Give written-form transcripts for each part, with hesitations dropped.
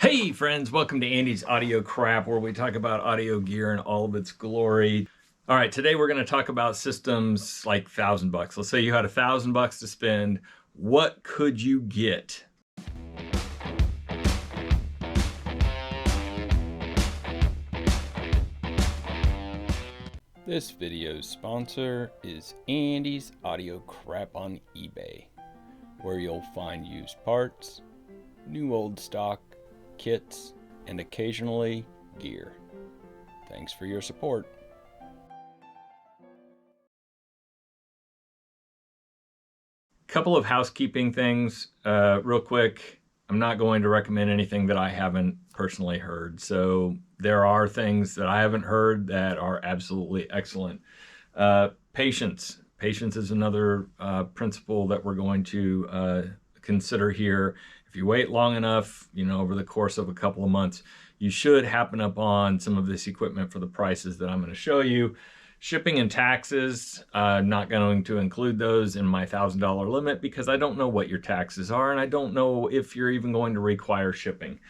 Hey friends, welcome to Andy's Audio Crap, where we talk about audio gear in all of its glory. All right, today we're going to talk about systems like $1,000. Let's say you had $1,000 to spend. What could you get? This video's sponsor is Andy's Audio Crap on eBay, where you'll find used parts, new old stock, kits, and occasionally gear. Thanks for your support. Couple of housekeeping things real quick. I'm not going to recommend anything that I haven't personally heard. So there are things that I haven't heard that are absolutely excellent. Patience. Patience is another principle that we're going to consider here. If you wait long enough, over the course of a couple of months, you should happen upon some of this equipment for the prices that I'm going to show you. Shipping and taxes, I'm not going to include those in my $1,000 limit because I don't know what your taxes are and I don't know if you're even going to require shipping.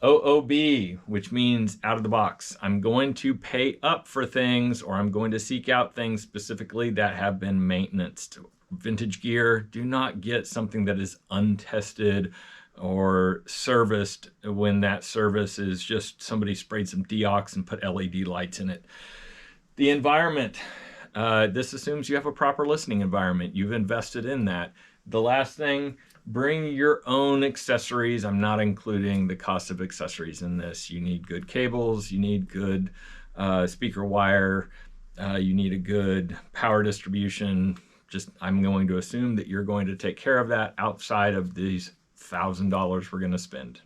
OOB, which means out of the box. I'm going to pay up for things, or I'm going to seek out things specifically that have been maintained. Vintage gear, do not get something that is untested or serviced when that service is just somebody sprayed some deox and put LED lights in it. The environment, this assumes you have a proper listening environment. You've invested in that. The last thing, bring your own accessories. I'm not including the cost of accessories in this. You need good cables, you need good speaker wire, you need a good power distribution. I'm going to assume that you're going to take care of that outside of these $1,000 we're going to spend.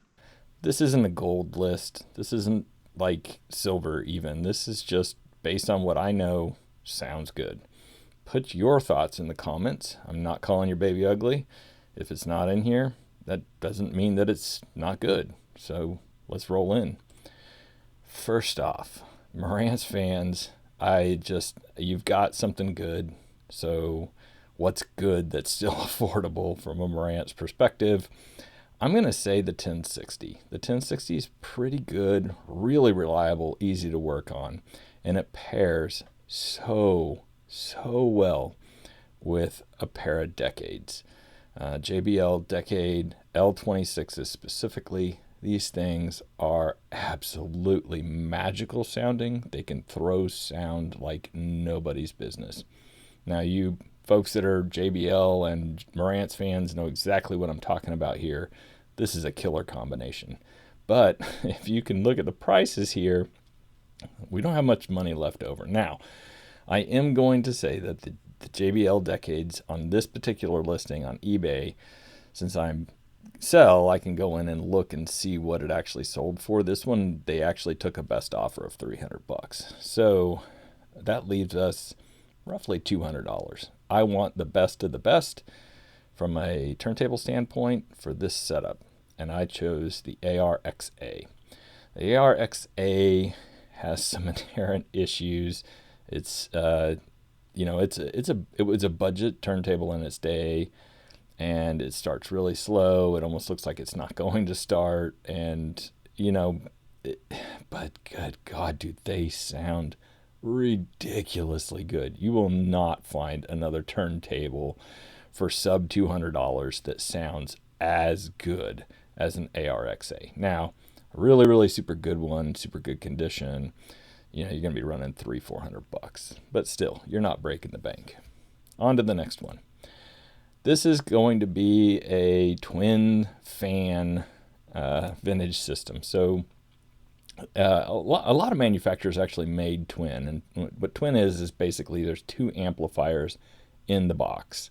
This isn't a gold list. This isn't like silver even. This is just based on what I know sounds good. Put your thoughts in the comments. I'm not calling your baby ugly. If it's not in here, that doesn't mean that it's not good. So let's roll in. First off, Marantz fans, you've got something good. So what's good that's still affordable from a Marantz perspective? I'm going to say the 1060. The 1060 is pretty good, really reliable, easy to work on, and it pairs so well with a pair of Decades. JBL Decade L26s specifically. These things are absolutely magical sounding. They can throw sound like nobody's business. Now, you folks that are JBL and Marantz fans know exactly what I'm talking about here. This is a killer combination. But if you can look at the prices here, we don't have much money left over. Now, I am going to say that the JBL Decades on this particular listing on eBay, since I can go in and look and see what it actually sold for. This one, they actually took a best offer of $300. So that leaves us roughly $200. I want the best of the best from a turntable standpoint for this setup, and I chose the ARXA. The ARXA has some inherent issues. It was a budget turntable in its day, and it starts really slow. It almost looks like it's not going to start, and but good God, dude, they sound ridiculously good. You will not find another turntable for sub $200 that sounds as good as an ARXA. Now, a really super good one, super good condition, you're going to be running $300-400, but still, you're not breaking the bank. On to the next one. This is going to be a twin fan vintage system. So a lot of manufacturers actually made twin, and what twin is basically there's two amplifiers in the box.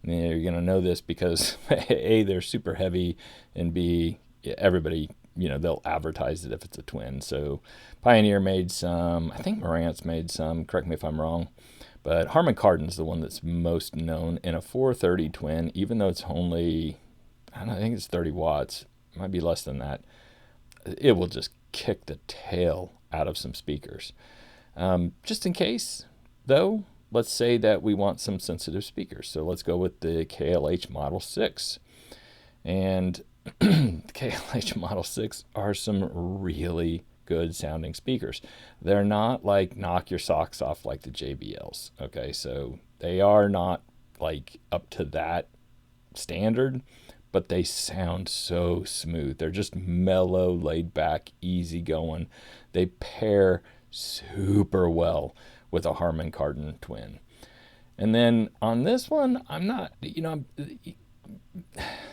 And you're going to know this because A, they're super heavy, and B, everybody, they'll advertise it if it's a twin. So Pioneer made some, I think Marantz made some, correct me if I'm wrong, but Harman Kardon's the one that's most known in a 430 twin, even though it's only, I think it's 30 watts, might be less than that. It will just kick the tail out of some speakers. Just in case, though, let's say that we want some sensitive speakers. So let's go with the KLH Model 6. And KLH Model 6 are some really good sounding speakers. They're not like knock your socks off like the JBLs. Okay, so they are not like up to that standard, but they sound so smooth. They're just mellow, laid back, easy going. They pair super well with a Harman Kardon twin. And then on this one, I'm not,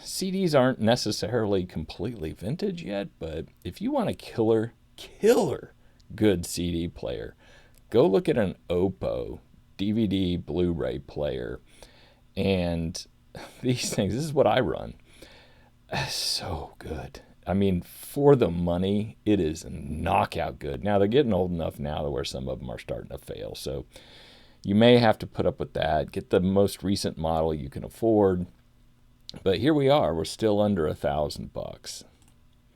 CDs aren't necessarily completely vintage yet, but if you want a killer good CD player, go look at an Oppo DVD Blu-ray player. And these things, this is what I run. So good. I mean, for the money, it is knockout good. Now, they're getting old enough now to where some of them are starting to fail. So you may have to put up with that. Get the most recent model you can afford. But here we are. We're still under $1,000.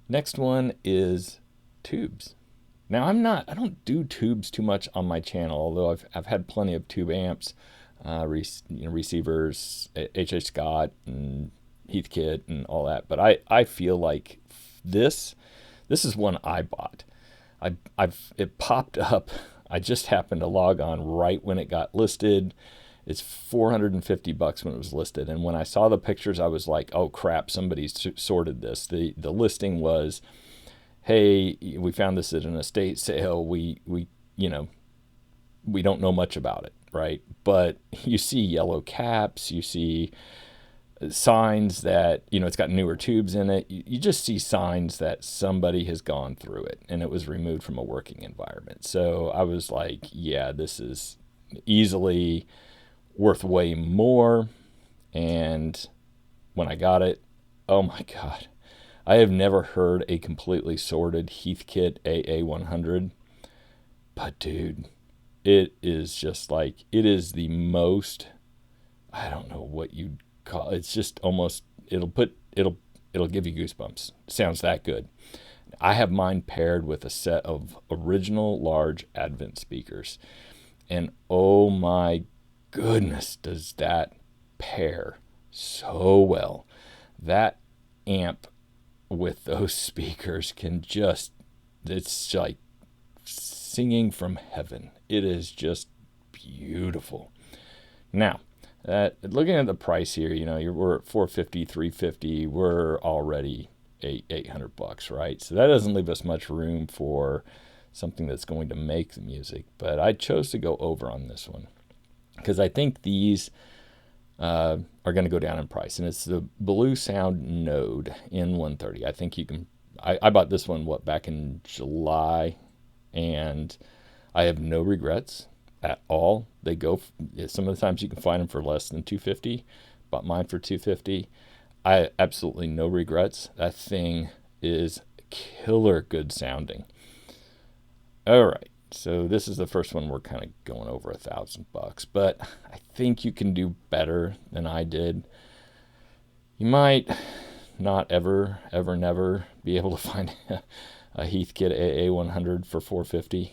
Next one is tubes. Now, I don't do tubes too much on my channel, although I've had plenty of tube amps, receivers, H.H. Scott and Heathkit and all that. But I feel like this is one I bought. It popped up. I just happened to log on right when it got listed. It's $450 when it was listed. And when I saw the pictures, I was like, oh crap, somebody sorted this. The listing was, hey, we found this at an estate sale. We don't know much about it, right? But you see yellow caps, you see signs that, it's got newer tubes in it. You just see signs that somebody has gone through it and it was removed from a working environment. So I was like, yeah, this is easily worth way more. And when I got it, oh my God, I have never heard a completely sorted Heathkit AA100, but dude, it is just like, it is the most, I don't know what you'd call it. It's just almost, it'll give you goosebumps. It sounds that good. I have mine paired with a set of original large Advent speakers, and oh my goodness, does that pair so well. That amp with those speakers can just, it's like singing from heaven. It is just beautiful. Now, looking at the price here, we're at $450, $350. We're already $800, right? So that doesn't leave us much room for something that's going to make the music. But I chose to go over on this one because I think these are going to go down in price. And it's the Blue Sound Node N130. I think you can. I bought this one back in July, and I have no regrets at all. They go, some of the times you can find them for less than $250. Bought mine for $250. I absolutely no regrets. That thing is killer good sounding. All right, so this is the first one we're kind of going over $1,000, but I think you can do better than I did. You might not ever never be able to find a Heathkit AA100 for $450.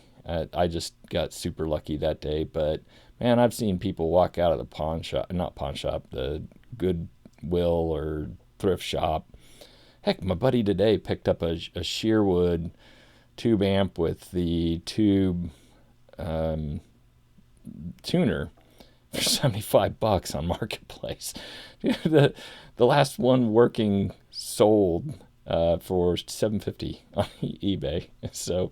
I just got super lucky that day, but man, I've seen people walk out of the Goodwill or thrift shop. Heck, my buddy today picked up a Shearwood tube amp with the tube tuner for $75 on Marketplace. the last one working sold for $750 on eBay. So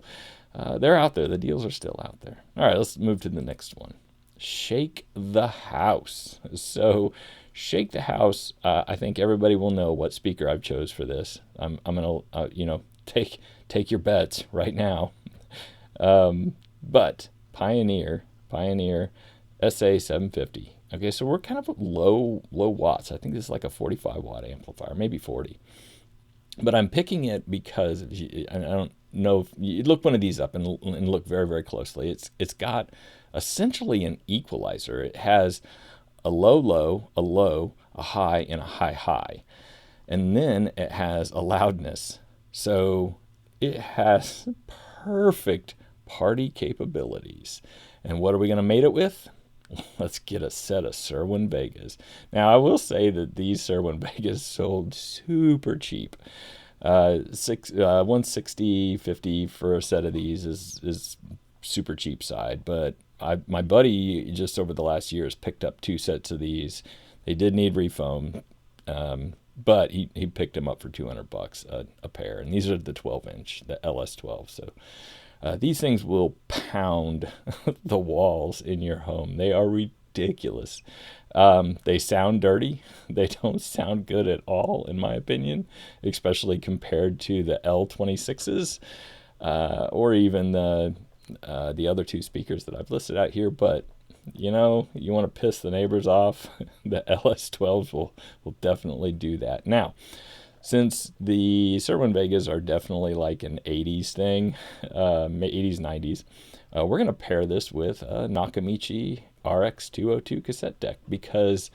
they're out there. The deals are still out there. All right, let's move to the next one. Shake the House. So Shake the House, I think everybody will know what speaker I've chose for this. I'm going to, take your bets right now. But Pioneer SA750. Okay, so we're kind of low watts. I think this is like a 45 watt amplifier, maybe 40. But I'm picking it because, I don't know, if you look one of these up and look very, very closely. It's got essentially an equalizer. It has a low, a low, a high, and a high. And then it has a loudness. So it has perfect party capabilities. And what are we going to mate it with? let's get a set of Sherwin Vegas. Now, I will say that these Sherwin Vegas sold super cheap. 160, 50 for a set of these is super cheap side, but my buddy just over the last year has picked up 2 sets of these. They did need refoam, but he picked them up for $200 a pair, and these are the 12-inch, the LS12. So these things will pound the walls in your home. They are ridiculous. They sound dirty. They don't sound good at all, in my opinion, especially compared to the L26s or even the other 2 speakers that I've listed out here. But you want to piss the neighbors off, the LS12s will definitely do that. Now, since the Sherwin Vegas are definitely like an 80s thing, 80s, 90s, we're going to pair this with a Nakamichi RX202 cassette deck because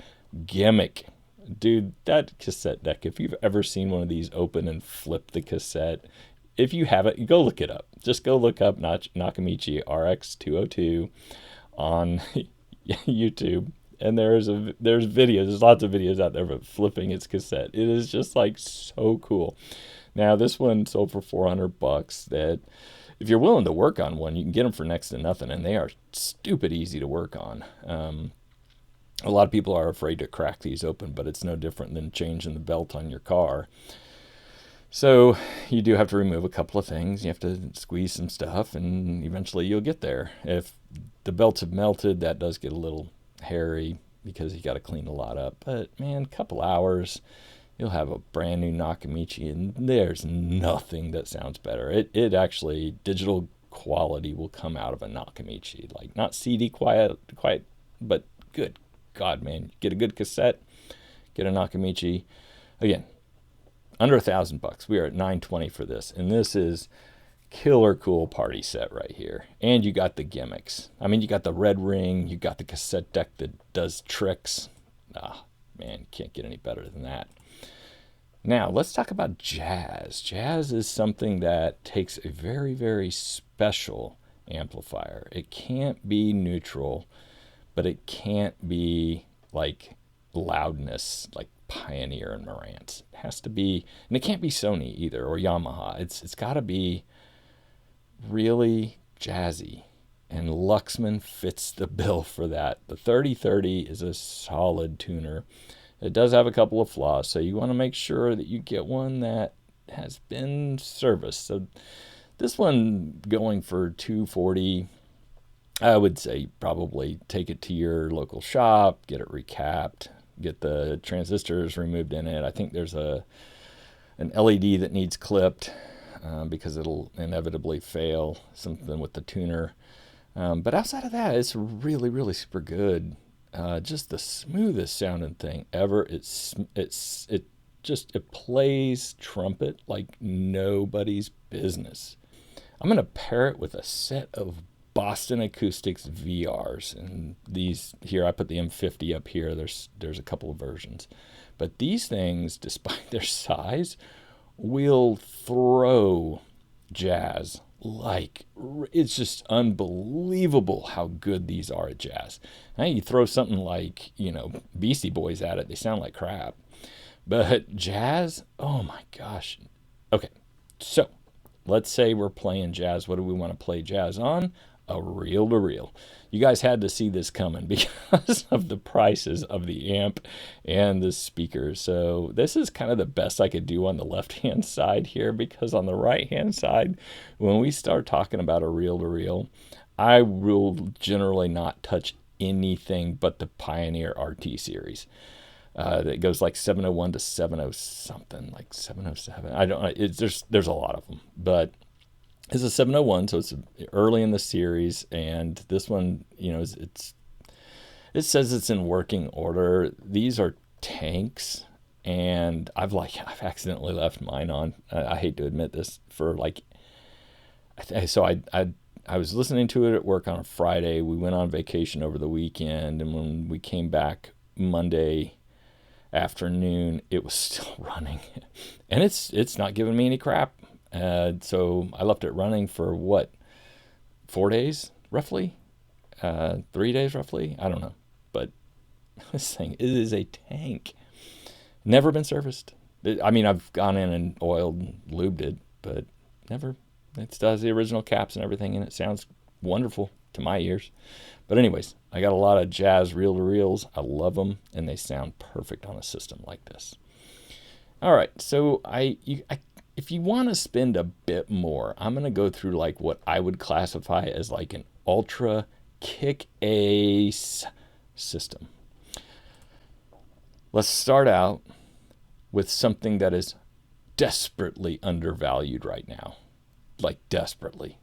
gimmick. Dude, that cassette deck, if you've ever seen one of these open and flip the cassette, if you haven't, go look it up. Just go look up Nakamichi RX202 on YouTube. And there's videos, there's lots of videos out there of flipping its cassette. It is just like so cool. Now this one sold for $400 that if you're willing to work on one, you can get them for next to nothing, and they are stupid easy to work on. A lot of people are afraid to crack these open, but it's no different than changing the belt on your car. So you do have to remove a couple of things. You have to squeeze some stuff, and eventually you'll get there. If the belts have melted, that does get a little hairy because you got to clean a lot up. But man, a couple hours, you'll have a brand new Nakamichi, and there's nothing that sounds better. It actually, digital quality will come out of a Nakamichi. Like, not CD quiet, but good God, man. Get a good cassette, get a Nakamichi. Again, under $1,000. We are at $920 for this, and this is killer cool party set right here. And you got the gimmicks. I mean, you got the red ring, you got the cassette deck that does tricks. Man, can't get any better than that. Now, let's talk about jazz. Jazz is something that takes a very, very special amplifier. It can't be neutral, but it can't be like loudness, like Pioneer and Marantz. It has to be, and it can't be Sony either or Yamaha. It's got to be really jazzy, and Luxman fits the bill for that. The 3030 is a solid tuner. It does have a couple of flaws, so you want to make sure that you get one that has been serviced. So this one going for $240, I would say probably take it to your local shop, get it recapped, get the transistors removed in it. I think there's an LED that needs clipped because it'll inevitably fail, something with the tuner. But outside of that, it's really, really super good. Just the smoothest sounding thing ever. It plays trumpet like nobody's business. I'm gonna pair it with a set of Boston Acoustics VRs, and these here, I put the M50 up here. There's a couple of versions, but these things, despite their size, will throw jazz like, it's just unbelievable how good these are at jazz. Now you throw something like, Beastie Boys at it, they sound like crap. But jazz, oh my gosh. Okay, so let's say we're playing jazz. What do we want to play jazz on? A reel-to-reel. You guys had to see this coming because of the prices of the amp and the speakers. So this is kind of the best I could do on the left-hand side here, because on the right-hand side, when we start talking about a reel-to-reel, I will generally not touch anything but the Pioneer RT series. That goes like 701 to 70 something, like 707. I don't know. There's a lot of them, but it's a 701, so it's early in the series, and this one, it says it's in working order. These are tanks, and I've accidentally left mine on. I hate to admit this. I was listening to it at work on a Friday. We went on vacation over the weekend, and when we came back Monday afternoon, it was still running, and it's not giving me any crap. So I left it running for 4 days roughly, 3 days roughly. I don't know. But this thing, it is a tank. Never been serviced. I mean, I've gone in and oiled and lubed it, but never. It still has the original caps and everything, and it sounds wonderful to my ears. But anyways, I got a lot of jazz reel-to-reels. I love them, and they sound perfect on a system like this. All right, so if you want to spend a bit more, I'm going to go through like what I would classify as like an ultra kick-ace system. Let's start out with something that is desperately undervalued right now. Like desperately.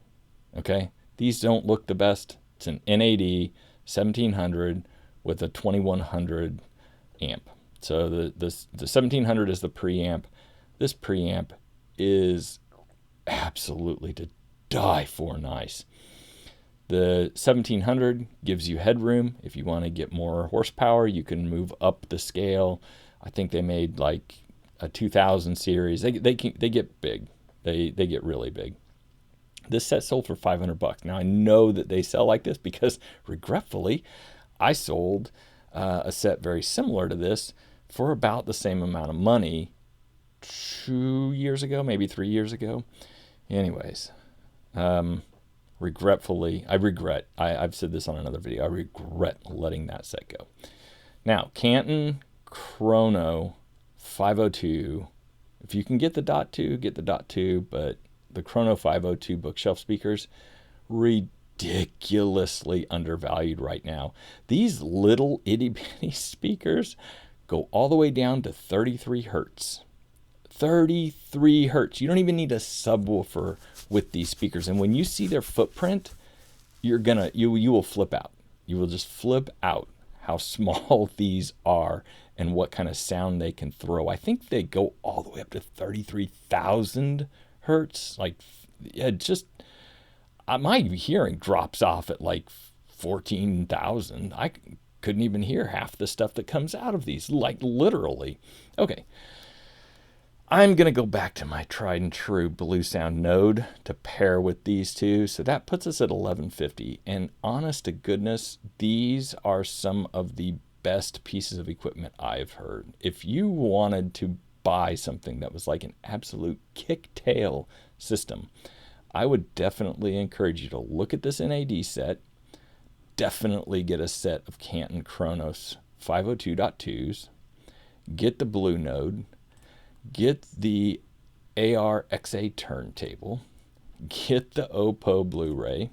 Okay? These don't look the best. It's an NAD 1700 with a 2100 amp. So the 1700 is the preamp. This preamp is absolutely to die for nice. The 1700 gives you headroom. If you want to get more horsepower, you can move up the scale. I think they made like a 2000 series. They get big. They get really big. This set sold for $500. Now I know that they sell like this because regretfully, I sold a set very similar to this for about the same amount of money 2 years ago, maybe 3 years ago. Anyways, regretfully, I've said this on another video, I regret letting that set go. Now, Canton Chrono 502, if you can get the Dot 2, get the Dot 2, but the Chrono 502 bookshelf speakers, ridiculously undervalued right now. These little itty bitty speakers go all the way down to 33 hertz. 33 hertz. You don't even need a subwoofer with these speakers. And when you see their footprint, you will flip out. You will just flip out how small these are and what kind of sound they can throw. I think they go all the way up to 33,000 hertz. Like, yeah, just my hearing drops off at like 14,000. I couldn't even hear half the stuff that comes out of these, like literally. Okay. I'm going to go back to my tried and true Blue Sound Node to pair with these two. So that puts us at 1150. And honest to goodness, these are some of the best pieces of equipment I've heard. If you wanted to buy something that was like an absolute kick-tail system, I would definitely encourage you to look at this NAD set. Definitely get a set of Canton Chronos 502.2s. Get the Blue Node. Get the ARXA turntable. Get the Oppo Blu-ray.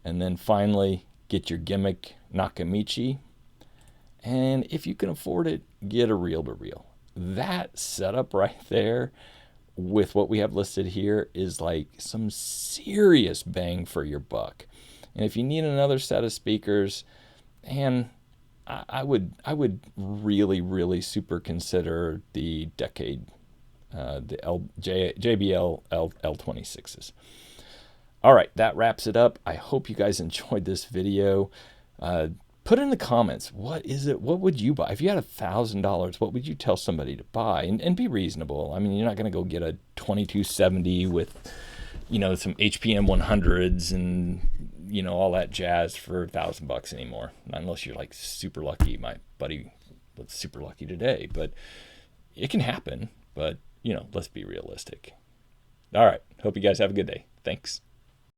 And then finally, get your gimmick Nakamichi. And if you can afford it, get a reel-to-reel. That setup right there with what we have listed here is like some serious bang for your buck. And if you need another set of speakers, and I would really super consider the Decade, the JBL L26s. All right, that wraps it up. I hope you guys enjoyed this video. Put in the comments, what is it? What would you buy? If you had $1,000, what would you tell somebody to buy? And be reasonable. I mean, you're not going to go get a 2270 with, some HPM 100s and, all that jazz for $1,000 anymore. Not unless you're like super lucky. My buddy was super lucky today, but it can happen. But, let's be realistic. All right. Hope you guys have a good day. Thanks.